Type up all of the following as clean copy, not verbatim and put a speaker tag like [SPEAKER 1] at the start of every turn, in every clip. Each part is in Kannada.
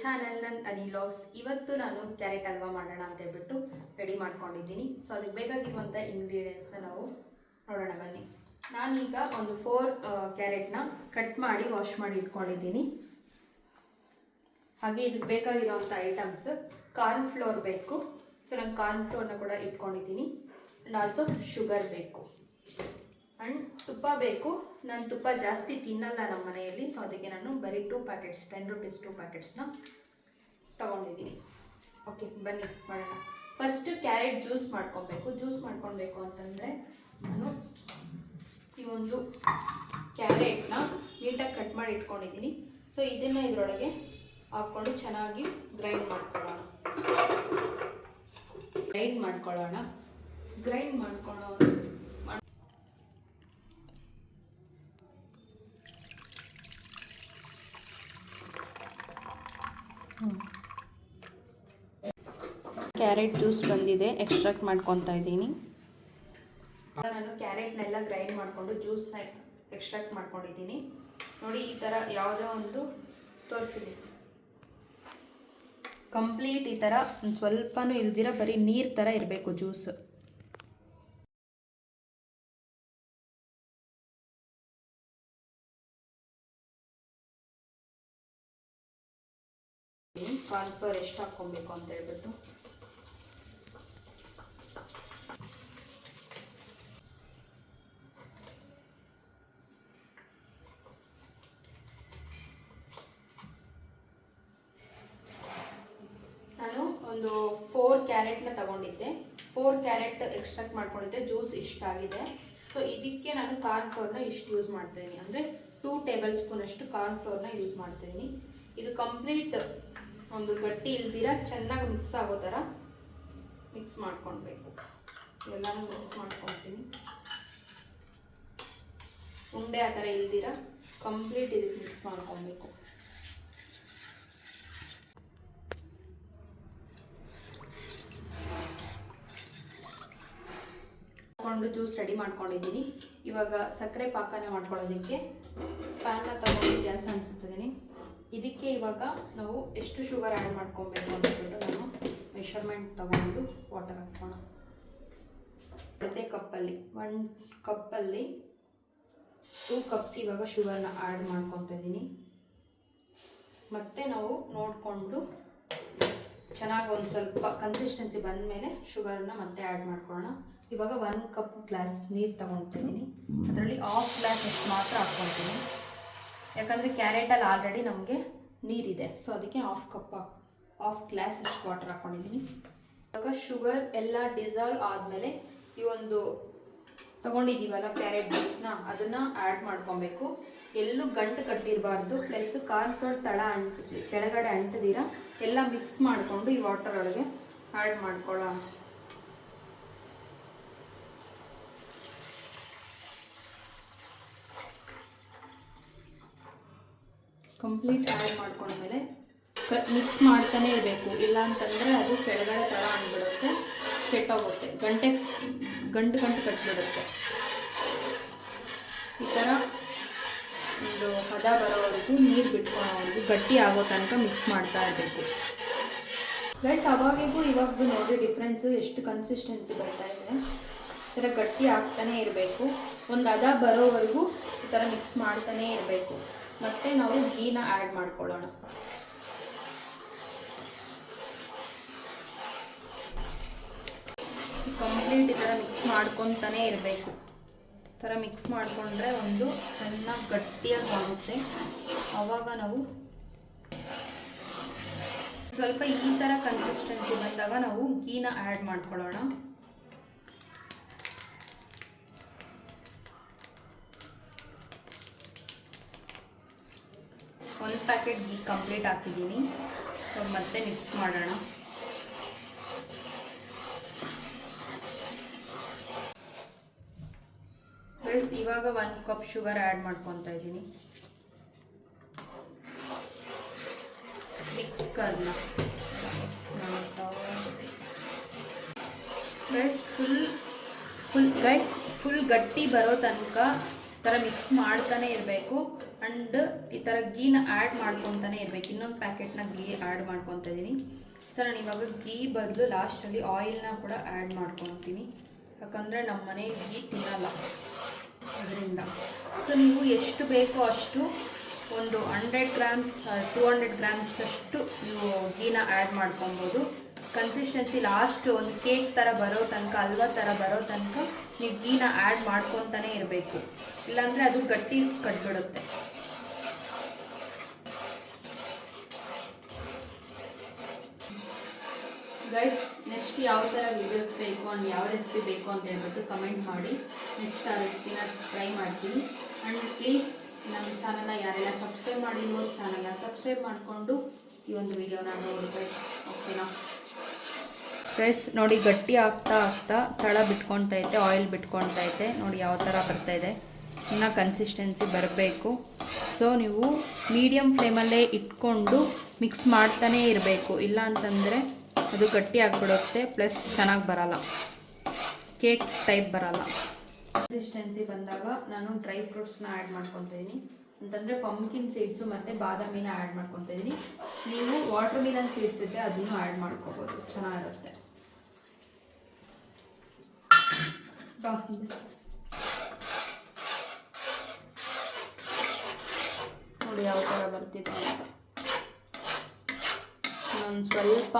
[SPEAKER 1] ಚಾನಲ್ ನನ್ನ ಅನಿ ವ್ಲಾಗ್ಸ್. ಇವತ್ತು ನಾನು ಕ್ಯಾರೆಟ್ ಹಲ್ವಾ ಮಾಡೋಣ ಅಂತ ಹೇಳ್ಬಿಟ್ಟು ರೆಡಿ ಮಾಡ್ಕೊಂಡಿದ್ದೀನಿ. ಸೊ ಅದಕ್ಕೆ ಬೇಕಾಗಿರುವಂಥ ಇಂಗ್ರೀಡಿಯೆಂಟ್ಸ್ನ ನಾವು ನೋಡೋಣ ಬನ್ನಿ. ನಾನೀಗ ಒಂದು 4 ಕ್ಯಾರೆಟ್ನ ಕಟ್ ಮಾಡಿ ವಾಶ್ ಮಾಡಿ ಇಟ್ಕೊಂಡಿದ್ದೀನಿ. ಹಾಗೆ ಇದಕ್ಕೆ ಬೇಕಾಗಿರುವಂಥ ಐಟಮ್ಸ್ ಕಾರ್ನ್ ಫ್ಲೋರ್ ಬೇಕು. ಸೊ ನಾನು ಕಾರ್ನ್ ಫ್ಲೋರ್ನ ಕೂಡ ಇಟ್ಕೊಂಡಿದ್ದೀನಿ. ಆ್ಯಂಡ್ ಆಲ್ಸೋ ಶುಗರ್ ಬೇಕು ಆ್ಯಂಡ್ ತುಪ್ಪ ಬೇಕು. ನಾನು ತುಪ್ಪ ಜಾಸ್ತಿ ತಿನ್ನಲ್ಲ ನಮ್ಮ ಮನೆಯಲ್ಲಿ, ಸೊ ಅದಕ್ಕೆ ನಾನು ಬರೀ 2 ಪ್ಯಾಕೆಟ್ಸ್ 10 ರೂಪೀಸ್ 2 ಪ್ಯಾಕೆಟ್ಸ್ನ ತೊಗೊಂಡಿದ್ದೀನಿ. ಓಕೆ ಬನ್ನಿ ಮಾಡೋಣ. ಫಸ್ಟ್ ಕ್ಯಾರೆಟ್ ಜ್ಯೂಸ್ ಮಾಡ್ಕೊಬೇಕು ಅಂತಂದರೆ ನಾನು ಈ ಒಂದು ಕ್ಯಾರೆಟ್ನ ನೀಟಾಗಿ ಕಟ್ ಮಾಡಿ ಇಟ್ಕೊಂಡಿದ್ದೀನಿ. ಸೊ ಇದನ್ನು ಇದರೊಳಗೆ ಹಾಕ್ಕೊಂಡು ಚೆನ್ನಾಗಿ ಗ್ರೈಂಡ್ ಮಾಡ್ಕೊಳ್ಳೋಣ. ಕ್ಯಾರೆಟ್ ಜ್ಯೂಸ್ ಬಂದಿದೆ, ಎಕ್ಸ್ಟ್ರಾಕ್ಟ್ ಮಾಡ್ಕೊತಾ ಇದ್ದೀನಿ. ನಾನು ಕ್ಯಾರೆಟ್ನೆಲ್ಲ ಗ್ರೈಂಡ್ ಮಾಡಿಕೊಂಡು ಜ್ಯೂಸ್ನ ಎಕ್ಸ್ಟ್ರಾಕ್ಟ್ ಮಾಡ್ಕೊಂಡಿದ್ದೀನಿ. ನೋಡಿ ಈ ಥರ ಯಾವುದೋ ಒಂದು ತೋರಿಸಿದೆ. ಕಂಪ್ಲೀಟ್ ಈ ಥರ ಸ್ವಲ್ಪನೂ ಇಲ್ದಿರ ಬರೀ ನೀರು ಥರ ಇರಬೇಕು ಜ್ಯೂಸ್. ಕಾರ್ನ್ಫ್ಲೋರ್ ಎಷ್ಟು ಹಾಕ್ಕೊಬೇಕು ಅಂತ ಹೇಳ್ಬಿಟ್ಟು ನಾನು ಒಂದು 4 ಕ್ಯಾರೆಟ್ನ ತಗೊಂಡಿದ್ದೆ. 4 ಕ್ಯಾರೆಟ್ ಎಕ್ಸ್ಟ್ರಾಕ್ಟ್ ಮಾಡ್ಕೊಂಡಿದ್ದೆ. ಜ್ಯೂಸ್ ಇಷ್ಟಾಗಿದೆ. ಸೊ ಇದಕ್ಕೆ ನಾನು ಕಾರ್ನ್ಫ್ಲೋರ್ನ ಇಷ್ಟು ಯೂಸ್ ಮಾಡ್ತಾಯಿದ್ದೀನಿ, ಅಂದರೆ 2 ಟೇಬಲ್ ಸ್ಪೂನ್ ಅಷ್ಟು ಕಾರ್ನ್ಫ್ಲೋರ್ನ ಯೂಸ್ ಮಾಡ್ತಾಯಿದ್ದೀನಿ. ಇದು ಕಂಪ್ಲೀಟ್ ಒಂದು ಗಟ್ಟಿ ಇಲ್ದಿರ ಚೆನ್ನಾಗಿ ಮಿಕ್ಸ್ ಆಗೋ ಥರ ಮಿಕ್ಸ್ ಮಾಡ್ಕೊಳ್ಬೇಕು. ಎಲ್ಲನೂ ಮಿಕ್ಸ್ ಮಾಡ್ಕೊಳ್ತೀನಿ. ಉಂಡೆ ಆ ಥರ ಇಲ್ದಿರ ಕಂಪ್ಲೀಟ್ ಇದಕ್ಕೆ ಮಿಕ್ಸ್ ಮಾಡ್ಕೊಳ್ಬೇಕು. ಜ್ಯೂಸ್ ರೆಡಿ ಮಾಡ್ಕೊಂಡಿದ್ದೀನಿ. ಇವಾಗ ಸಕ್ಕರೆ ಪಾಕನ ಮಾಡ್ಕೊಳ್ಳೋದಕ್ಕೆ ಪ್ಯಾನ್ನ ತಗೊಂಡು ಗ್ಯಾಸ್ ಅಂಟಿಸ್ತಿದ್ದೀನಿ. ಇದಕ್ಕೆ ಇವಾಗ ನಾವು ಎಷ್ಟು ಶುಗರ್ ಆ್ಯಡ್ ಮಾಡ್ಕೊಬೇಕು ಅಂದ್ಬಿಟ್ಟು ನಾನು ಮೆಷರ್ಮೆಂಟ್ ತಗೊಂಡು ವಾಟರ್ ಹಾಕೋಣ. ಅದೇ ಕಪ್ಪಲ್ಲಿ 1 ಕಪ್ಪಲ್ಲಿ 2 ಕಪ್ಸ್ ಇವಾಗ ಶುಗರ್ನ ಆ್ಯಡ್ ಮಾಡ್ಕೊತಾ ಇದ್ದೀನಿ. ಮತ್ತು ನಾವು ನೋಡಿಕೊಂಡು ಚೆನ್ನಾಗಿ ಒಂದು ಸ್ವಲ್ಪ ಕನ್ಸಿಸ್ಟೆನ್ಸಿ ಬಂದ ಮೇಲೆ ಶುಗರ್ನ ಮತ್ತೆ ಆ್ಯಡ್ ಮಾಡ್ಕೊಳ್ಳೋಣ. ಇವಾಗ 1 ಕಪ್ ಗ್ಲಾಸ್ ನೀರು ತೊಗೊಳ್ತಿದ್ದೀನಿ. ಅದರಲ್ಲಿ 1/2 ಗ್ಲಾಸ್ ಅಷ್ಟು ಮಾತ್ರ ಹಾಕ್ಕೊಳ್ತೀನಿ, ಯಾಕಂದರೆ ಕ್ಯಾರೆಟಲ್ಲಿ ಆಲ್ರೆಡಿ ನಮಗೆ ನೀರಿದೆ. ಸೊ ಅದಕ್ಕೆ 1/2 ಗ್ಲಾಸ್ ಅಷ್ಟು ವಾಟರ್ ಹಾಕ್ಕೊಂಡಿದ್ದೀನಿ. ಇವಾಗ ಶುಗರ್ ಎಲ್ಲ ಡಿಸಾಲ್ವ್ ಆದಮೇಲೆ ಈ ಒಂದು ತೊಗೊಂಡಿದ್ದೀವಲ್ಲ ಕ್ಯಾರೆಟ್ ಜ್ಯೂಸ್ನ ಅದನ್ನು ಆ್ಯಡ್ ಮಾಡ್ಕೊಬೇಕು. ಎಲ್ಲೂ ಗಂಟು ಕಟ್ಟಿರಬಾರ್ದು. ಪ್ಲಸ್ ಕಾರ್ನ್ಫ್ಲೋರ್ ಕೆಳಗಡೆ ಅಂಟದಿರ ಎಲ್ಲ ಮಿಕ್ಸ್ ಮಾಡಿಕೊಂಡು ಈ ವಾಟರ್ ಒಳಗೆ ಆ್ಯಡ್ ಮಾಡ್ಕೊಳ್ಳೋಣ. ಕಂಪ್ಲೀಟ್ ಆ್ಯಡ್ ಮಾಡ್ಕೊಂಡ್ಮೇಲೆ ಮಿಕ್ಸ್ ಮಾಡ್ತಾನೆ ಇರಬೇಕು. ಇಲ್ಲ ಅಂತಂದರೆ ಅದು ಕೆಳಗಡೆ ತಳ ಅಂದ್ಬಿಡುತ್ತೆ, ಕೆಟ್ಟೋಗುತ್ತೆ, ಗಂಟು ಕಟ್ಟಿಬಿಡುತ್ತೆ. ಈ ಥರ ಒಂದು ಹದ ಬರೋವರೆಗೂ ನೀರು ಬಿಟ್ಕೊಳ್ಳೋವರೆಗೂ ಗಟ್ಟಿ ಆಗೋ ತನಕ ಮಿಕ್ಸ್ ಮಾಡ್ತಾ ಇರಬೇಕು. ಗೈಸ್ ಅವಾಗಿಗೂ ಇವಾಗೂ ನೋಡಿ ಡಿಫ್ರೆನ್ಸು ಎಷ್ಟು ಕನ್ಸಿಸ್ಟೆನ್ಸಿ ಬರ್ತಾ ಇದೆ. ಈ ಥರ ಗಟ್ಟಿ ಆಗ್ತಾನೇ ಇರಬೇಕು. ಒಂದು ಹದ ಬರೋವರೆಗೂ ಈ ಥರ ಮಿಕ್ಸ್ ಮಾಡ್ತಾನೇ ಇರಬೇಕು. ಮತ್ತು ನಾವು ಗೀನ ಆ್ಯಡ್ ಮಾಡ್ಕೊಳ್ಳೋಣ. ಕಂಪ್ಲೀಟ್ ಈ ಥರ ಮಿಕ್ಸ್ ಮಾಡ್ಕೊತಾನೇ ಇರಬೇಕು. ಈ ಥರ ಮಿಕ್ಸ್ ಮಾಡಿಕೊಂಡ್ರೆ ಒಂದು ಚೆನ್ನಾಗಿ ಗಟ್ಟಿಯಾಗಿ ಆಗುತ್ತೆ. ಆವಾಗ ನಾವು ಸ್ವಲ್ಪ ಈ ಥರ ಕನ್ಸಿಸ್ಟೆನ್ಸಿ ಬಂದಾಗ ನಾವು ಗೀನ ಆ್ಯಡ್ ಮಾಡ್ಕೊಳ್ಳೋಣ. ಒಂದು ಪ್ಯಾಕೆಟ್ ಗೀ ಕಂಪ್ಲೀಟ್ ಹಾಕಿದ್ದೀನಿ. ಸೊ ಮತ್ತೆ ಮಿಕ್ಸ್ ಮಾಡೋಣ. ಗೈಸ್ ಇವಾಗ 1 ಕಪ್ ಶುಗರ್ ಆ್ಯಡ್ ಮಾಡ್ಕೊತಾ ಇದ್ದೀನಿ. ಮಿಕ್ಸ್ ಮಾಡ್ತಾ ಗೈಸ್ ಫುಲ್ ಗಟ್ಟಿ ಬರೋ ತನಕ ಥರ ಮಿಕ್ಸ್ ಮಾಡ್ತಾನೆ ಇರಬೇಕು. ಆ್ಯಂಡ್ ಈ ಥರ ಗೀನ ಆ್ಯಡ್ ಮಾಡ್ಕೊತಾನೆ ಇರಬೇಕು. ಇನ್ನೊಂದು ಪ್ಯಾಕೆಟ್ನ ಗೀ ಆ್ಯಡ್ ಮಾಡ್ಕೊತಾ ಇದ್ದೀನಿ. ಸೊ ನಾನು ಇವಾಗ ಗೀ ಬದಲು ಲಾಸ್ಟಲ್ಲಿ ಆಯಿಲ್ನ ಕೂಡ ಆ್ಯಡ್ ಮಾಡ್ಕೊತೀನಿ, ಯಾಕಂದರೆ ನಮ್ಮ ಮನೇಲಿ ಗೀ ತಿನ್ನಲ್ಲ ಅದರಿಂದ. ಸೊ ನೀವು ಎಷ್ಟು ಬೇಕೋ ಅಷ್ಟು, ಒಂದು 100 ಗ್ರಾಮ್ಸ್ 200 ಗ್ರಾಮ್ಸ್ ಅಷ್ಟು ನೀವು ಗೀನ ಆ್ಯಡ್ ಮಾಡ್ಕೊಬೋದು. ಕನ್ಸಿಸ್ಟೆನ್ಸಿ ಲಾಸ್ಟ್ ಒಂದು ಕೇಕ್ ಥರ ಬರೋ ತನಕ, ಹಲ್ವಾ ಥರ ಬರೋ ತನಕ ನೀವು ಗೀನ ಆ್ಯಡ್ ಮಾಡ್ಕೊತಾನೆ ಇರಬೇಕು, ಇಲ್ಲಾಂದರೆ ಅದು ಗಟ್ಟಿ ಕಟ್ಬಿಡುತ್ತೆ. ಗೈಸ್, ನೆಕ್ಸ್ಟ್ ಯಾವ ಥರ ವೀಡಿಯೋಸ್ ಬೇಕು ಆ್ಯಂಡ್ ಯಾವ ರೆಸಿಪಿ ಬೇಕು ಅಂತ ಹೇಳ್ಬಿಟ್ಟು ಕಮೆಂಟ್ ಮಾಡಿ. ನೆಕ್ಸ್ಟ್ ಆ ರೆಸಿಪಿನ ಟ್ರೈ ಮಾಡ್ತೀನಿ. ಆ್ಯಂಡ್ ಪ್ಲೀಸ್ ನಮ್ಮ ಚಾನಲ್ನ ಯಾರೆಲ್ಲ ಸಬ್ಸ್ಕ್ರೈಬ್ ಮಾಡಿಲ್ವೋ ಚಾನಲ್ನ ಸಬ್ಸ್ಕ್ರೈಬ್ ಮಾಡಿಕೊಂಡು ಈ ಒಂದು ವೀಡಿಯೋನ ನೋಡಿ ಗೈಸ್, ಓಕೆನಾ ಗೈಸ್? ನೋಡಿ ಗಟ್ಟಿ ಆಗ್ತಾ ಆಗ್ತಾ ತಳ ಬಿಟ್ಕೊತೈತೆ, ಆಯಿಲ್ ಬಿಟ್ಕೊತೈತೆ. ನೋಡಿ ಯಾವ ಥರ ಬರ್ತಾಯಿದೆ. ಇನ್ನು ಕನ್ಸಿಸ್ಟೆನ್ಸಿ ಬರಬೇಕು. ಸೊ ನೀವು ಮೀಡಿಯಮ್ ಫ್ಲೇಮಲ್ಲೇ ಇಟ್ಕೊಂಡು ಮಿಕ್ಸ್ ಮಾಡ್ತಾನೇ ಇರಬೇಕು, ಇಲ್ಲ ಅಂತಂದರೆ ಅದು ಗಟ್ಟಿ ಆಗಿಬಿಡುತ್ತೆ, ಪ್ಲಸ್ ಚೆನ್ನಾಗಿ ಬರಲ್ಲ, ಕೇಕ್ ಟೈಪ್ ಬರಲ್ಲ. ಕನ್ಸಿಸ್ಟೆನ್ಸಿ ಬಂದಾಗ ನಾನು ಡ್ರೈ ಫ್ರೂಟ್ಸ್ನ ಆ್ಯಡ್ ಮಾಡ್ಕೊತಾ ಇದ್ದೀನಿ, ಅಂತಂದರೆ ಪಂಪ್ಕಿನ್ ಸೀಡ್ಸು ಮತ್ತು ಬಾದಾಮಿನ ಆ್ಯಡ್ ಮಾಡ್ಕೊತಾ ಇದ್ದೀನಿ. ನೀವು ವಾಟರ್ ಮಿಲನ್ ಸೀಡ್ಸ್ ಇದ್ದರೆ ಅದನ್ನು ಆ್ಯಡ್ ಮಾಡ್ಕೋಬೋದು, ಚೆನ್ನಾಗಿರುತ್ತೆ. ನೋಡಿ ಯಾವ ಥರ ಬರ್ತಿದೆ ಅಂತ. ಒಂದು ಸ್ವಲ್ಪ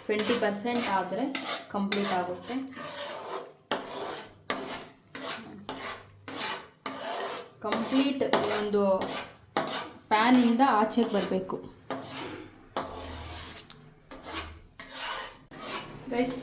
[SPEAKER 1] 20% ಆದರೆ ಕಂಪ್ಲೀಟ್ ಆಗುತ್ತೆ. ಕಂಪ್ಲೀಟ್ ಒಂದು ಪ್ಯಾನಿಂದ ಆಚೆಗೆ ಬರಬೇಕು ಗೈಸ್.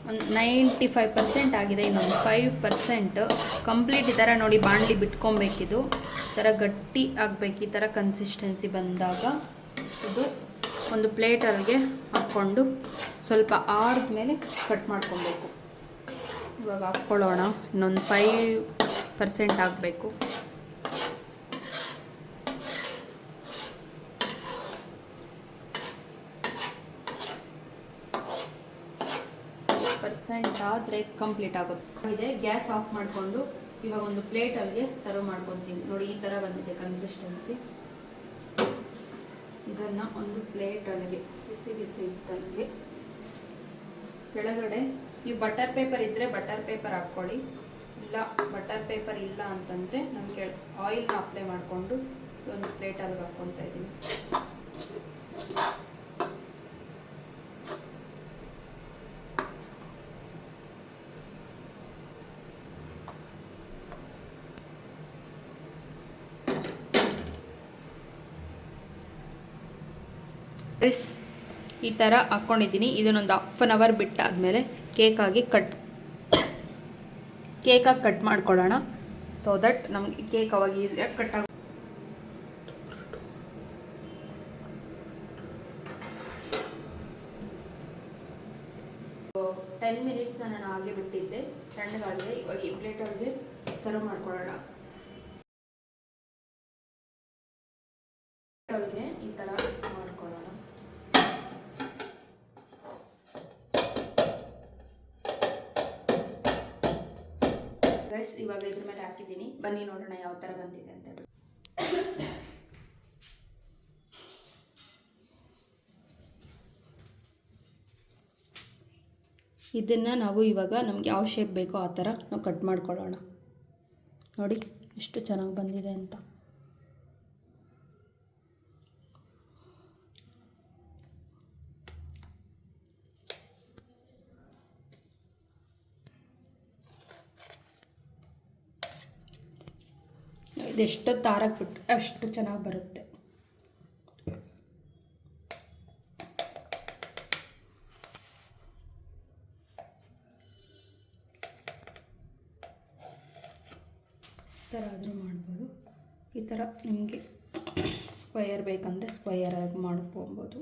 [SPEAKER 1] ಒಂದು 95% ಆಗಿದೆ, ಇನ್ನೊಂದು 5% ಕಂಪ್ಲೀಟ್. ಈ ಥರ ನೋಡಿ ಬಾಣಲಿ ಬಿಟ್ಕೊಬೇಕಿದು, ಈ ಥರ ಗಟ್ಟಿ ಆಗಬೇಕು. ಈ ಥರ ಕನ್ಸಿಸ್ಟೆನ್ಸಿ ಬಂದಾಗ ಇದು ಒಂದು ಪ್ಲೇಟಲ್ಲಿಗೆ ಹಾಕ್ಕೊಂಡು ಸ್ವಲ್ಪ ಆರಿದ ಮೇಲೆ ಕಟ್ ಮಾಡ್ಕೊಬೇಕು. ಇವಾಗ ಹಾಕ್ಕೊಳ್ಳೋಣ. ಇನ್ನೊಂದು 5% ಆಗಬೇಕು. ಆದರೆ ಕಂಪ್ಲೀಟ್ ಆಗುತ್ತೆ. ಗ್ಯಾಸ್ ಆಫ್ ಮಾಡಿಕೊಂಡು ಇವಾಗ ಒಂದು ಪ್ಲೇಟಲ್ಲಿಗೆ ಸರ್ವ್ ಮಾಡ್ಕೊತೀನಿ. ನೋಡಿ ಈ ಥರ ಬಂದಿದೆ ಕನ್ಸಿಸ್ಟೆನ್ಸಿ. ಇದನ್ನು ಒಂದು ಪ್ಲೇಟಲ್ಲಿಗೆ ಬಿಸಿ ಬಿಸಿ ಇಟ್ಟಲ್ಲಿಗೆ ಕೆಳಗಡೆ ನೀವು ಬಟರ್ ಪೇಪರ್ ಇದ್ದರೆ ಬಟರ್ ಪೇಪರ್ ಹಾಕ್ಕೊಳ್ಳಿ, ಇಲ್ಲ ಬಟರ್ ಪೇಪರ್ ಇಲ್ಲ ಅಂತಂದರೆ ನಾನು ಆಯಿಲ್ನ ಅಪ್ಲೈ ಮಾಡಿಕೊಂಡು ಒಂದು ಪ್ಲೇಟಲ್ಲಿಗೆ ಹಾಕ್ಕೊತಾ ಇದ್ದೀನಿ. ಈ ಥರ ಹಾಕ್ಕೊಂಡಿದ್ದೀನಿ. ಇದನ್ನೊಂದು 1/2 ಅವರ್ ಬಿಟ್ಟಾದಮೇಲೆ ಕೇಕಾಗಿ ಕಟ್ ಮಾಡ್ಕೊಳ್ಳೋಣ. ಸೊ ದಟ್ ನಮಗೆ ಕೇಕ್ ಅವಾಗ ಈಸಿಯಾಗಿ ಕಟ್ ಆಗ. 10 ಮಿನಿಟ್ಸ್ನ ನಾನು ಹಾಗೆ ಬಿಟ್ಟಿದ್ದೆ, ತಣ್ಣಗಾಗಿದೆ. ಇವಾಗ ಈ ಪ್ಲೇಟಲ್ಲಿ ಸರ್ವ್ ಮಾಡ್ಕೊಳ್ಳೋಣ. ಈ ಥರ ಮಾಡ್ಕೊಳ್ಳೋಣ. ಗೈಸ್, ಇವಾಗ ಇದ್ರ ಮೇಲೆ ಹಾಕಿದ್ದೀನಿ, ಬನ್ನಿ ನೋಡೋಣ ಯಾವ ಥರ ಬಂದಿದೆ ಅಂತ. ಇದನ್ನು ನಾವು ಇವಾಗ ನಮ್ಗೆ ಯಾವ ಶೇಪ್ ಬೇಕೋ ಆ ಥರ ನಾವು ಕಟ್ ಮಾಡ್ಕೊಳ್ಳೋಣ. ನೋಡಿ ಎಷ್ಟು ಚೆನ್ನಾಗಿ ಬಂದಿದೆ ಅಂತ. ಇದೆಷ್ಟು ತಾರಕ್ಕೆ ಬಿಟ್ಟು ಅಷ್ಟು ಚೆನ್ನಾಗಿ ಬರುತ್ತೆ. ಈ ಥರ ಆದರೂ ಮಾಡ್ಬೋದು. ಈ ಥರ ನಿಮಗೆ ಸ್ಕ್ವಯರ್ ಬೇಕಂದರೆ ಸ್ಕ್ವಯರ್ ಆಗಿ ಮಾಡ್ಕೊಬೋದು.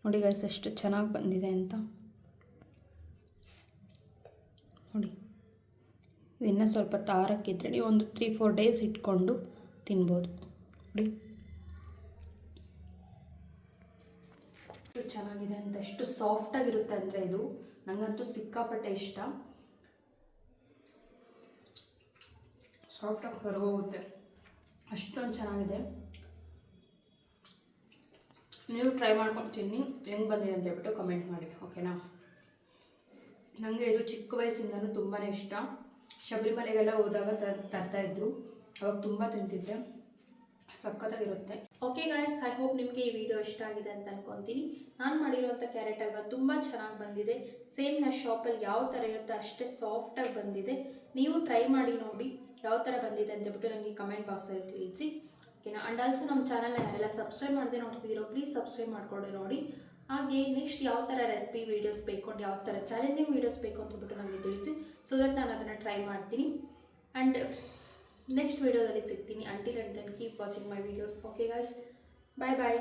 [SPEAKER 1] ನೋಡಿ ಗೈಸ್ ಎಷ್ಟು ಚೆನ್ನಾಗಿ ಬಂದಿದೆ ಅಂತ. ನೋಡಿ ಇನ್ನೂ ಸ್ವಲ್ಪ ತಾರಕ್ಕಿದ್ರೆ ನೀವು ಒಂದು 3-4 ಡೇಸ್ ಇಟ್ಕೊಂಡು ತಿನ್ಬೋದು. ನೋಡಿ ಎಷ್ಟು ಚೆನ್ನಾಗಿದೆ ಅಂತ, ಎಷ್ಟು ಸಾಫ್ಟಾಗಿರುತ್ತೆ ಅಂದರೆ ಇದು ನನಗಂತೂ ಸಿಕ್ಕಾಪಟ್ಟೆ ಇಷ್ಟ. ಸಾಫ್ಟಾಗಿ ಹೊರಗೋಗುತ್ತೆ, ಅಷ್ಟೊಂದು ಚೆನ್ನಾಗಿದೆ. ನೀವು ಟ್ರೈ ಮಾಡ್ಕೊಂಡು ತಿನ್ನಿ, ಹೆಂಗೆ ಬಂದಿದೆ ಅಂತ ಹೇಳ್ಬಿಟ್ಟು ಕಮೆಂಟ್ ಮಾಡಿ, ಓಕೆನಾ. ನನಗೆ ಇದು ಚಿಕ್ಕ ವಯಸ್ಸಿಂದನೂ ತುಂಬಾ ಇಷ್ಟ. ಶಬರಿಮಲೆಗೆಲ್ಲ ಹೋದಾಗ ತರ್ತಾಯಿದ್ರು, ಅವಾಗ ತುಂಬ ತಿಂತಿದ್ದೆ, ಸಖತ್ತಾಗಿರುತ್ತೆ. ಓಕೆ ಗಾಯ್ಸ್, ಐ ಹೋಪ್ ನಿಮಗೆ ಈ ವಿಡಿಯೋ ಇಷ್ಟ ಆಗಿದೆ ಅಂತ ಅನ್ಕೊತೀನಿ. ನಾನು ಮಾಡಿರುವಂಥ ಕ್ಯಾರೆಟ್ ಹಲ್ವಾ ತುಂಬ ಚೆನ್ನಾಗಿ ಬಂದಿದೆ. ಸೇಮ್ ಆ ಶಾಪಲ್ಲಿ ಯಾವ ಥರ ಇರುತ್ತೆ ಅಷ್ಟೇ ಸಾಫ್ಟಾಗಿ ಬಂದಿದೆ. ನೀವು ಟ್ರೈ ಮಾಡಿ ನೋಡಿ ಯಾವ ಥರ ಬಂದಿದೆ ಅಂತ ಹೇಳ್ಬಿಟ್ಟು ನನಗೆ ಕಮೆಂಟ್ ಬಾಕ್ಸಲ್ಲಿ ತಿಳಿಸಿ, ಓಕೆನಾ. ಆ್ಯಂಡ್ ಆಲ್ಸೋ ನಮ್ಮ ಚಾನಲ್ನ ಯಾರೆಲ್ಲ ಸಬ್ಸ್ಕ್ರೈಬ್ ಮಾಡದೆ ನೋಡ್ತಿದ್ದೀರೋ ಪ್ಲೀಸ್ ಸಬ್ಸ್ಕ್ರೈಬ್ ಮಾಡಿಕೊಂಡು ನೋಡಿ. ಹಾಗೆ ನೆಕ್ಸ್ಟ್ ಯಾವ ಥರ ರೆಸಿಪಿ ವೀಡಿಯೋಸ್ ಬೇಕು, ಯಾವ ಥರ ಚಾಲೆಂಜಿಂಗ್ ವೀಡಿಯೋಸ್ ಬೇಕು ಅಂತ ಹೇಳ್ಬಿಟ್ಟು ನನಗೆ ತಿಳಿಸಿ, ಸೊ ದಟ್ ನಾನು ಅದನ್ನು ಟ್ರೈ ಮಾಡ್ತೀನಿ. ಆ್ಯಂಡ್ ನೆಕ್ಸ್ಟ್ ವೀಡಿಯೋದಲ್ಲಿ ಸಿಗ್ತೀನಿ. Until and then keep watching my videos. Okay guys, bye bye.